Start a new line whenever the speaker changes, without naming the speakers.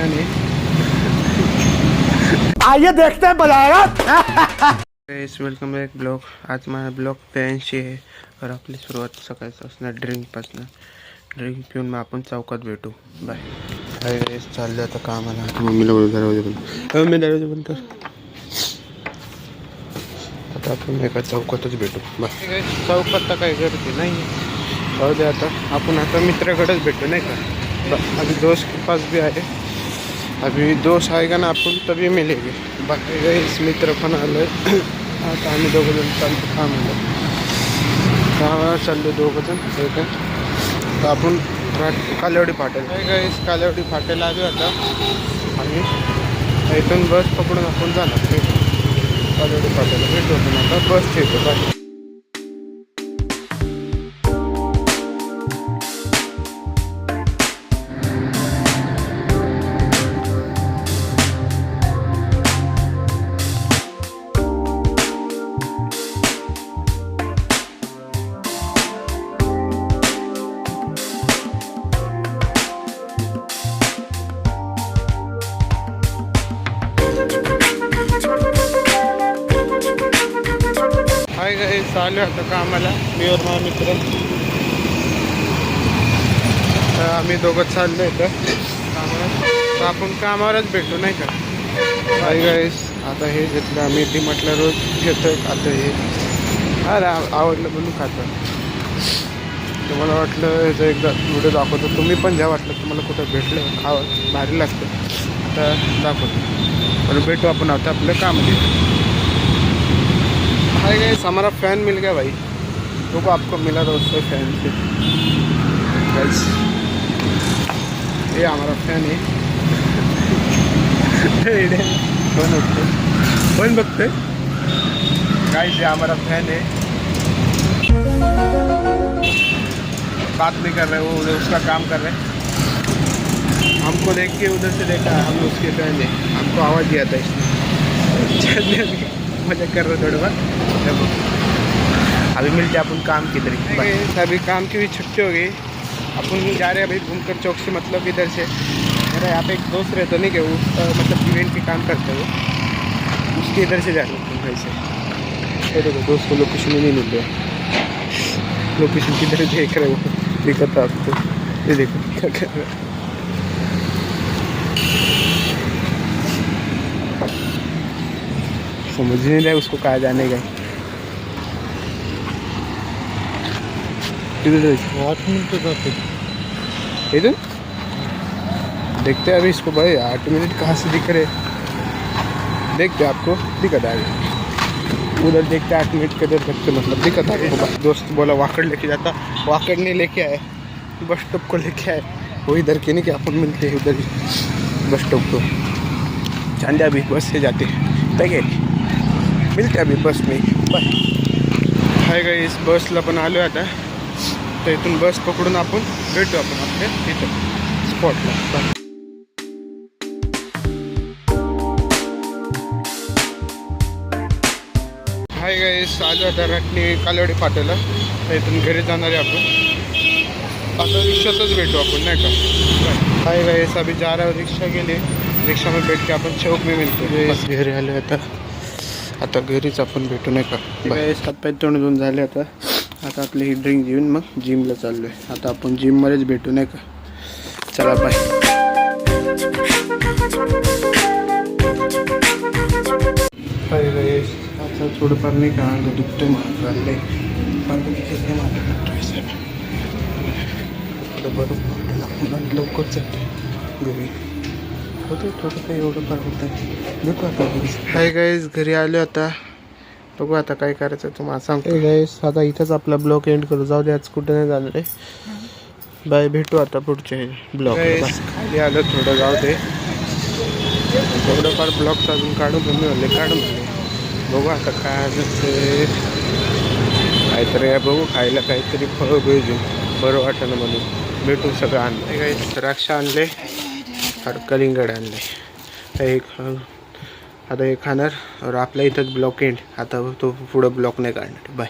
Fan आहे.
आइए देखते हैं बनाएगा.
Welcome back blog. आज माझा ब्लॉग 83 आहे. तर आपली सुरुवात सकाळचं असणार ड्रिंकपासून. ड्रिंक पिऊन मग आपण चौकात भेटू. बाय. काय गाईस चाललं आता कामाला. मम्मीला बोलू दरवाजा बंद. मम्मी दरवाजा बंद कर. आता आपण एका चौकातच भेटू. बाय गाईस चौकात तर काही गर्दी नाही. जाऊ दे आता आपण आता मित्राकडेच भेटू नाही का. अभी दोस्त के पास भी आए. अभी दोस्त आएगा ना आपण तभी मिलेंगे. बाकी गाईस मित्र पण आलं. आता आम्ही दोघंजण चालतो कामाला चाललो दोघंजण. तर आपण कालेवाडी फाटेल. गाईस कालेवाडी फाटेला आलो आता. आणि इथून बस पकडून आपण जाणार कालेवाडी फाटेला भेटू आपण आता. बस येतो काय. हाय गाईस चालू आता कामाला मी और माझा मित्र. तर आम्ही दोघं चाललो इथं कामाला. तर आपण कामावरच भेटू नाही का. हाय गाईस आता हे घेतलं आम्ही डीमार्टला रोज घेतो. आता हे आवडलं म्हणून खातं. तर मला वाटलं ह्याचं एकदा व्हिडिओ दाखवतो. तुम्ही पण ज्या वाटलं तुम्हाला कुठं भेटलं खावं भारी लागतं तर दाखवतो. पण भेटू आपण आता आपलं काम घेतो. हाय गाइस हमारा फ़ैन मिल गया भाई. देखो आपको मिला था उससे फ़ैन से. गाइस ये हमारा फ़ैन है. कौन बघते गाइस. ये हमारा फ़ैन है. बात नहीं कर रहे वो उसका काम कर रहे. हमको देख के उधर से देखा हम उसके फ़ैन है. हमको आवाज़ दिया था इसने. मजा कर रहे थोड़ा बहुत. अभी मिलते अपन काम की तरफ. अभी काम की भी छुट्टी हो गई. अपन जा रहे हैं अभी घूमकर चौक से. मतलब इधर से मेरा यहाँ पे एक दोस्त रहता नहीं कि वो मतलब इवेंट के काम करते हो. उसके इधर से जा रहे हैं भाई से. ये देखो दोस्त को लोकेशन ही नहीं मिल रहा. लोकेशन किधर देख रहे हो दिखता आपको. ये देखो क्या कर रहे हैं. समझ नहीं रहा उसको कहा जाने का.
8 मिनट जाते.
इधर देखते हैं अभी इसको भाई. 8 मिनट कहाँ से दिख रहे. देखते आपको दिखता है उधर. देखते 8 मिनट किधर सकते मतलब दिखता है. दोस्त बोला वाकड़ लेके जाता. वाकड़ नहीं लेके आए बस स्टॉप को लेके आए. वो इधर के नहीं कि अपन मिलते हैं उधर बस स्टॉप को. चांदे अभी बस से जाते ठीक है. मिलते अभी बस में. बाय. हाय गाईस बसला पण आलो आता. तर इथून बस पकडून आपण भेटू आपण आपल्या इथं स्पॉटला. बाय. हाय गाईस आलो आता रटणी कालेवाडी फाटेला. तर इथून घरी जाणार आहे आपण. आता रिक्षातच भेटू आपण नाही का. हाय गाईस अभी जा रहा है. रिक्षा गेली. रिक्षा में बैठ के अपन चौक में मिळतो. बस घरी आलो आता घरीच आपण भेटू नाही का. हात पाय तोंड धुवून झाले आता. आता आपली ही ड्रिंक घेऊन मग जिमला चाललो आहे. आता आपण जिममध्येच भेटू नाही का. चला बाय. अरे आता थोडंफार नाही का अंग दुखतं मला चाललं आहे. बरोबर लवकर चालते घरी होतं थोडं काही एवढं फार होतं. भेटू आता घरी. हाय गाईज घरी आलो आता. बघू आता काय करायचं तुम्हाला सांगतो. गाईज आता इथंच आपला ब्लॉग एंड करू. जाऊ दे आज कुठं नाही झालं रे. बाय. भेटू आता पुढच्या ब्लॉग. खाली आलं थोडं जाऊ दे. थोडंफार ब्लॉग अजून काढून म्हणले काढून बघू आता काय आलं ते. काहीतरी बघू खायला काहीतरी फळ भेजू बरं वाटतं म्हणून. भेटू सगळं आणलं. गाईज द्राक्ष आणले. कलिंगड आणले. आता हे खाणार. आपल्या इथंच ब्लॉक एंड. आता तो पुढं ब्लॉक नाही काढणार. बाय.